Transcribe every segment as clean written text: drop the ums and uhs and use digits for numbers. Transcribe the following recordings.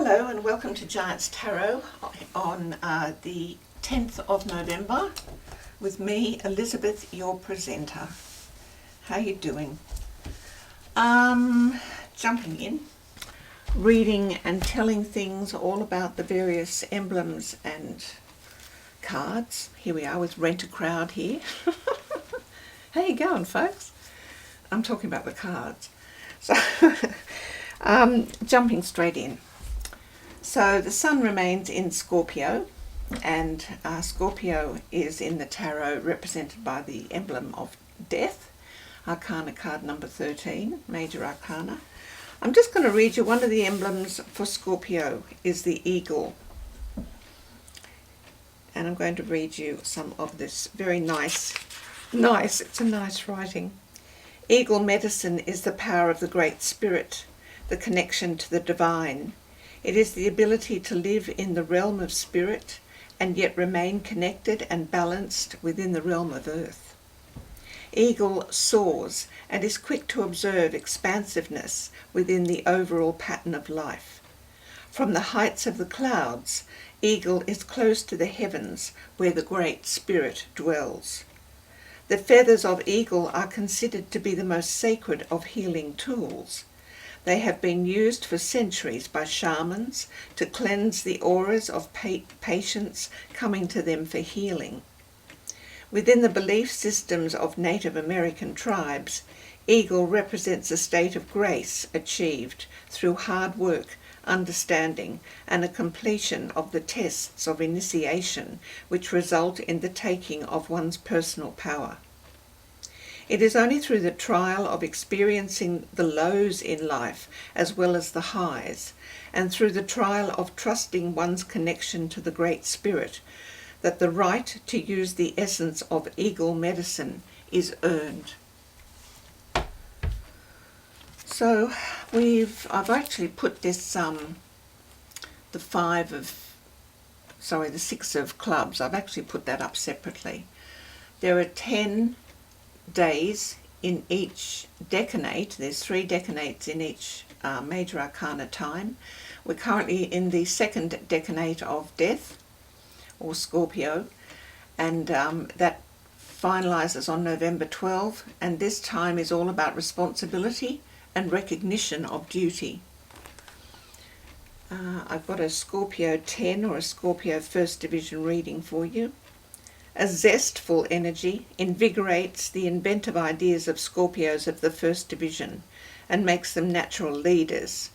Hello and welcome to Giants Tarot on the 10th of November with me, Elizabeth, your presenter. How you doing? Jumping in, reading and telling things all about the various emblems and cards. Here we are with Rent a Crowd here. How you going, folks? I'm talking about the cards. So, jumping straight in. So the sun remains in Scorpio, and Scorpio is in the tarot represented by the emblem of death, Arcana card number 13, Major Arcana. I'm just going to read you one of the emblems for Scorpio is the eagle. And I'm going to read you some of this very nice, it's a nice writing. Eagle medicine is the power of the Great Spirit, the connection to the divine. It is the ability to live in the realm of spirit and yet remain connected and balanced within the realm of earth. Eagle soars and is quick to observe expansiveness within the overall pattern of life. From the heights of the clouds, Eagle is close to the heavens where the Great Spirit dwells. The feathers of Eagle are considered to be the most sacred of healing tools. They have been used for centuries by shamans to cleanse the auras of patients coming to them for healing. Within the belief systems of Native American tribes, Eagle represents a state of grace achieved through hard work, understanding, and a completion of the tests of initiation which result in the taking of one's personal power. It is only through the trial of experiencing the lows in life as well as the highs, and through the trial of trusting one's connection to the Great Spirit, that the right to use the essence of Eagle medicine is earned. So I've actually put this the six of clubs. I've actually put that up separately. There are 10 days in each decanate. There's 3 decanates in each Major Arcana time. We're currently in the second decanate of death, or Scorpio, and that finalizes on November 12, and this time is all about responsibility and recognition of duty. I've got a Scorpio 10 or a Scorpio First Division reading for you. A zestful energy invigorates the inventive ideas of Scorpios of the First Division and makes them natural leaders.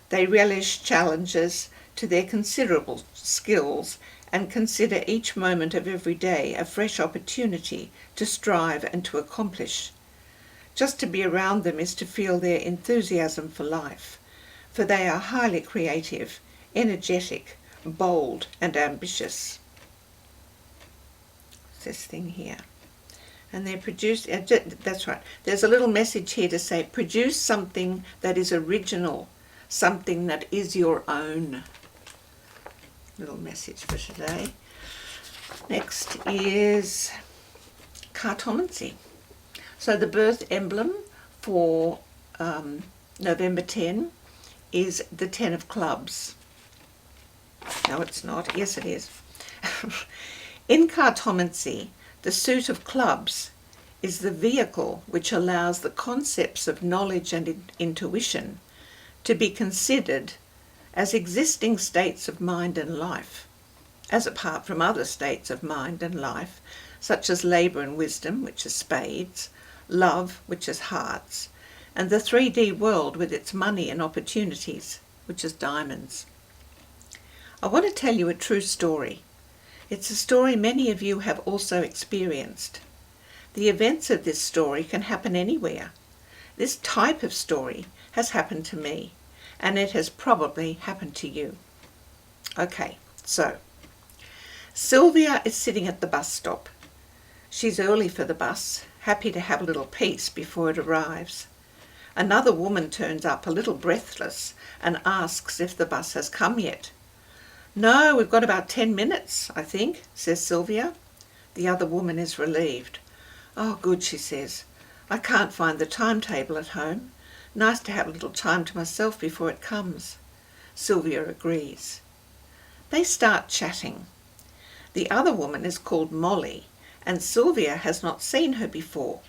They relish challenges to their considerable skills and consider each moment of every day a fresh opportunity to strive and to accomplish. Just to be around them is to feel their enthusiasm for life, for they are highly creative, energetic, bold, and ambitious. This thing here, and they produce, that's right, there's a little message here to say produce something that is original, something that is your own. Little message for today. Next is cartomancy. So the birth emblem for November 10 is the 10 of clubs. No, it's not. Yes, it is. In cartomancy, the suit of clubs is the vehicle which allows the concepts of knowledge and intuition to be considered as existing states of mind and life, as apart from other states of mind and life, such as labour and wisdom, which is spades, love, which is hearts, and the 3D world with its money and opportunities, which is diamonds. I want to tell you a true story. It's a story many of you have also experienced. The events of this story can happen anywhere. This type of story has happened to me, and it has probably happened to you. Okay, so Sylvia is sitting at the bus stop. She's early for the bus, happy to have a little peace before it arrives. Another woman turns up a little breathless and asks if the bus has come yet. No, we've got about 10 minutes, I think, says Sylvia. The other woman is relieved. Oh, good, she says. I can't find the timetable at home. Nice to have a little time to myself before it comes. Sylvia agrees. They start chatting. The other woman is called Molly, and Sylvia has not seen her before.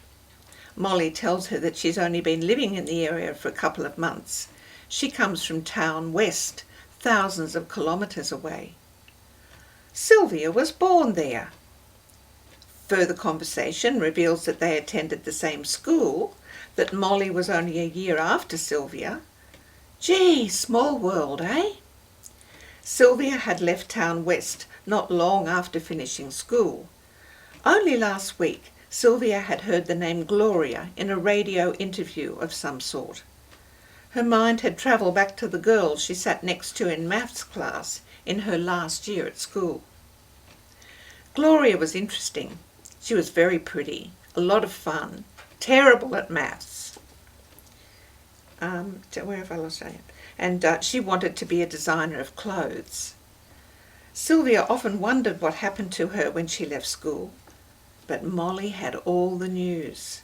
Molly tells her that she's only been living in the area for a couple of months. She comes from Town West, thousands of kilometres away. Sylvia was born there. Further conversation reveals that they attended the same school, that Molly was only a year after Sylvia. Gee, small world, eh? Sylvia had left Town West not long after finishing school. Only last week, Sylvia had heard the name Gloria in a radio interview of some sort. Her mind had travelled back to the girl she sat next to in maths class in her last year at school. Gloria was interesting. She was very pretty, a lot of fun, terrible at maths. Where have I lost it? And she wanted to be a designer of clothes. Sylvia often wondered what happened to her when she left school, but Molly had all the news.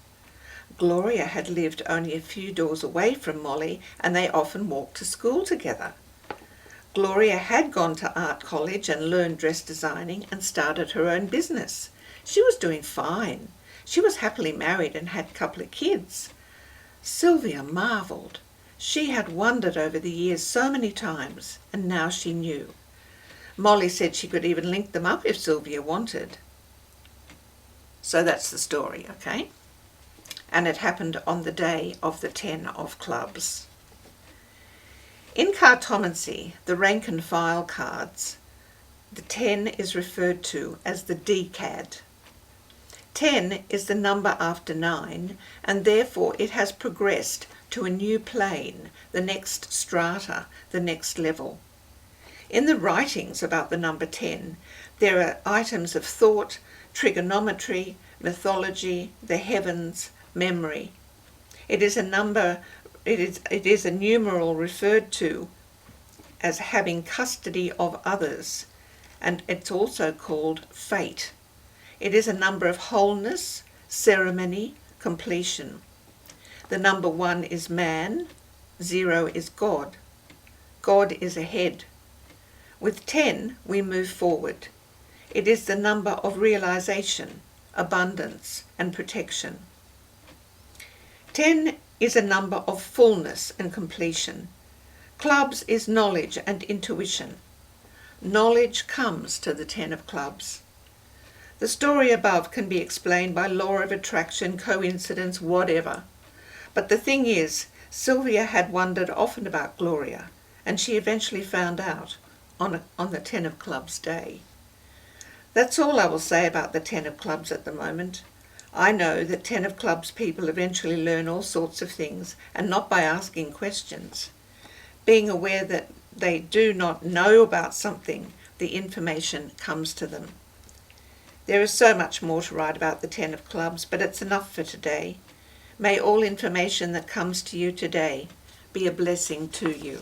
Gloria had lived only a few doors away from Molly, and they often walked to school together. Gloria had gone to art college and learned dress designing and started her own business. She was doing fine. She was happily married and had a couple of kids. Sylvia marvelled. She had wondered over the years so many times, and now she knew. Molly said she could even link them up if Sylvia wanted. So that's the story, okay? And it happened on the day of the 10 of clubs. In cartomancy, the rank and file cards, the 10 is referred to as the decad. 10 is the number after 9, and therefore it has progressed to a new plane, the next strata, the next level. In the writings about the number 10, there are items of thought, trigonometry, mythology, the heavens, memory. It is a number, it is a numeral referred to as having custody of others, and it's also called fate. It is a number of wholeness, ceremony, completion. The number 1 is man, 0 is God. God is ahead. With 10, we move forward. It is the number of realization, abundance, and protection. 10 is a number of fullness and completion. Clubs is knowledge and intuition. Knowledge comes to the 10 of clubs. The story above can be explained by law of attraction, coincidence, whatever. But the thing is, Sylvia had wondered often about Gloria, and she eventually found out on the 10 of clubs day. That's all I will say about the 10 of clubs at the moment. I know that 10 of clubs people eventually learn all sorts of things, and not by asking questions. Being aware that they do not know about something, the information comes to them. There is so much more to write about the 10 of clubs, but it's enough for today. May all information that comes to you today be a blessing to you.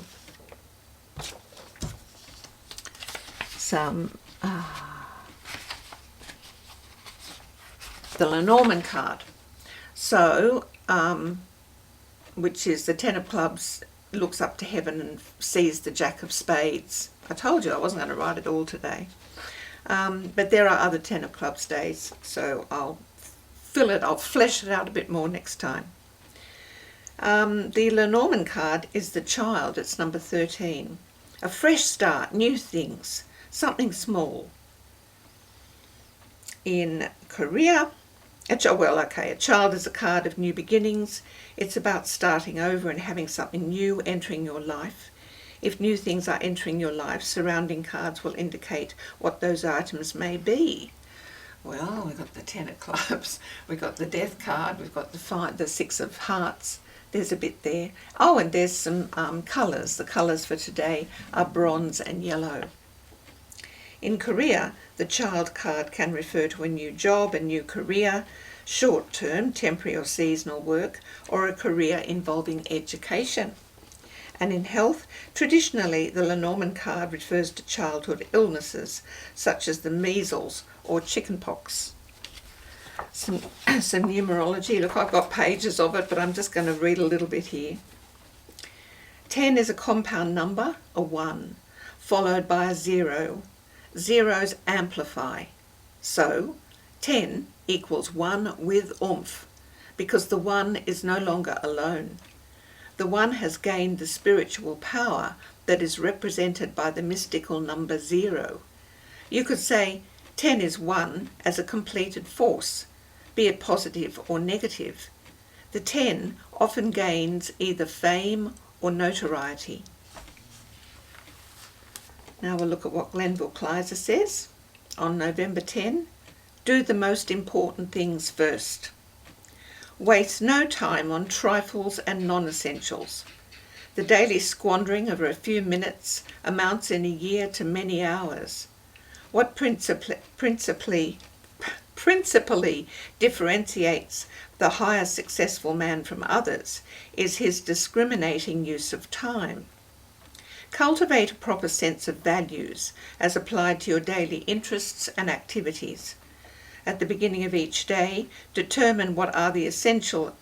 The Lenormand card. So, which is the 10 of clubs looks up to heaven and sees the Jack of Spades. I told you I wasn't going to write it all today. But there are other 10 of clubs days, so I'll flesh it out a bit more next time. The Lenormand card is the child, it's number 13. A fresh start, new things, something small. In Korea, a child is a card of new beginnings. It's about starting over and having something new entering your life. If new things are entering your life, surrounding cards will indicate what those items may be. Well, we've got the 10 of clubs, we've got the death card, we've got the 6 of hearts. There's a bit there. Oh, and there's some colours. The colours for today are bronze and yellow. In Korea, the child card can refer to a new job, a new career, short-term, temporary or seasonal work, or a career involving education. And in health, traditionally the Lenormand card refers to childhood illnesses such as the measles or chickenpox. Some numerology. Look, I've got pages of it, but I'm just going to read a little bit here. 10 is a compound number, a 1, followed by a 0. Zeros amplify. So 10 equals 1 with oomph, because the 1 is no longer alone. The 1 has gained the spiritual power that is represented by the mystical number 0. You could say 10 is 1 as a completed force, be it positive or negative. The 10 often gains either fame or notoriety. Now we'll look at what Glenville Kleiser says on November 10. Do the most important things first. Waste no time on trifles and non-essentials. The daily squandering of a few minutes amounts in a year to many hours. What principally differentiates the higher successful man from others is his discriminating use of time. Cultivate a proper sense of values as applied to your daily interests and activities. At the beginning of each day, determine what are the essentially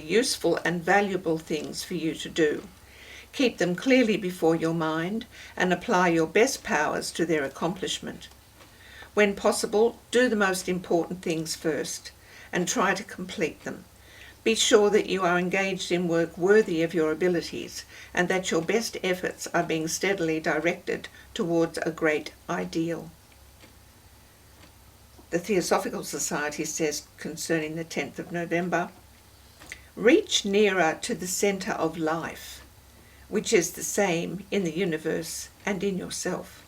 useful and valuable things for you to do. Keep them clearly before your mind and apply your best powers to their accomplishment. When possible, do the most important things first and try to complete them. Be sure that you are engaged in work worthy of your abilities and that your best efforts are being steadily directed towards a great ideal. The Theosophical Society says concerning the 10th of November, reach nearer to the centre of life, which is the same in the universe and in yourself,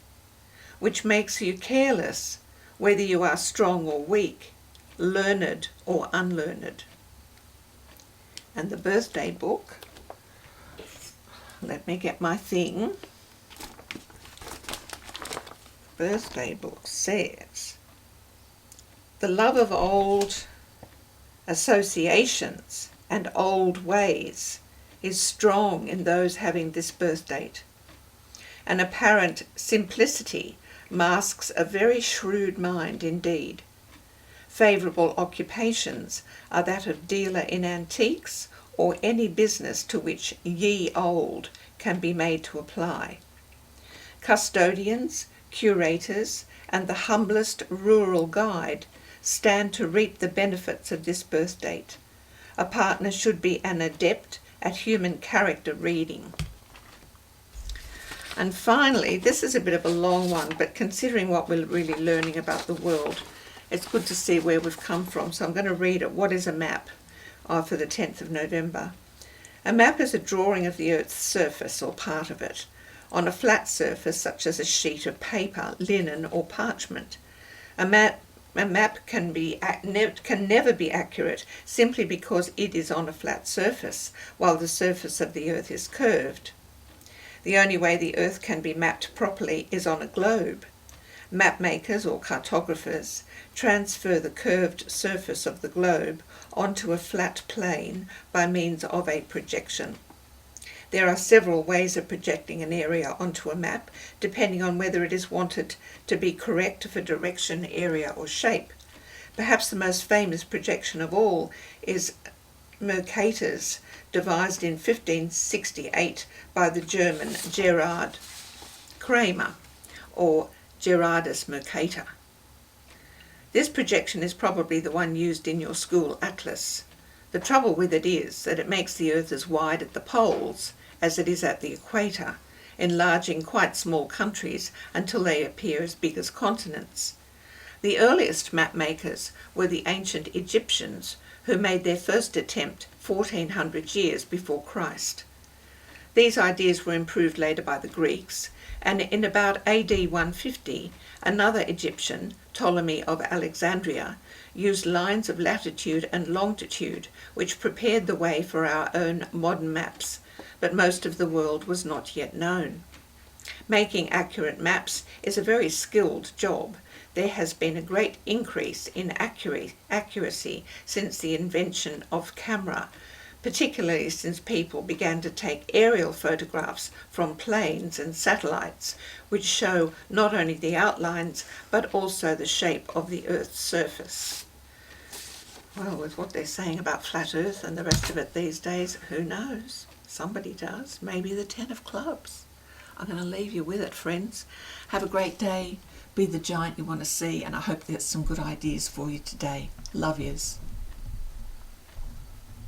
which makes you careless whether you are strong or weak, learned or unlearned. And the birthday book, let me get my thing. The birthday book says, the love of old associations and old ways is strong in those having this birth date. An apparent simplicity masks a very shrewd mind indeed. Favourable occupations are that of dealer in antiques or any business to which ye old can be made to apply. Custodians, curators, and the humblest rural guide stand to reap the benefits of this birth date. A partner should be an adept at human character reading. And finally, this is a bit of a long one, but considering what we're really learning about the world, it's good to see where we've come from. So I'm going to read it. What is a map for the 10th of November? A map is a drawing of the Earth's surface or part of it on a flat surface such as a sheet of paper, linen or parchment. A map can never be accurate simply because it is on a flat surface, while the surface of the Earth is curved. The only way the Earth can be mapped properly is on a globe. Map makers or cartographers transfer the curved surface of the globe onto a flat plane by means of a projection. There are several ways of projecting an area onto a map, depending on whether it is wanted to be correct for direction, area or shape. Perhaps the most famous projection of all is Mercator's, devised in 1568 by the German Gerhard Kramer, or Gerardus Mercator. This projection is probably the one used in your school atlas. The trouble with it is that it makes the Earth as wide at the poles as it is at the equator, enlarging quite small countries until they appear as big as continents. The earliest map makers were the ancient Egyptians, who made their first attempt 1400 years before Christ. These ideas were improved later by the Greeks, and in about AD 150, another Egyptian, Ptolemy of Alexandria, used lines of latitude and longitude, which prepared the way for our own modern maps, but most of the world was not yet known. Making accurate maps is a very skilled job. There has been a great increase in accuracy since the invention of camera, particularly since people began to take aerial photographs from planes and satellites, which show not only the outlines but also the shape of the Earth's surface. Well, with what they're saying about flat Earth and the rest of it these days, who knows? Somebody does. Maybe the 10 of clubs. I'm going to leave you with it, friends. Have a great day. Be the giant you want to see, and I hope there's some good ideas for you today. Love yous.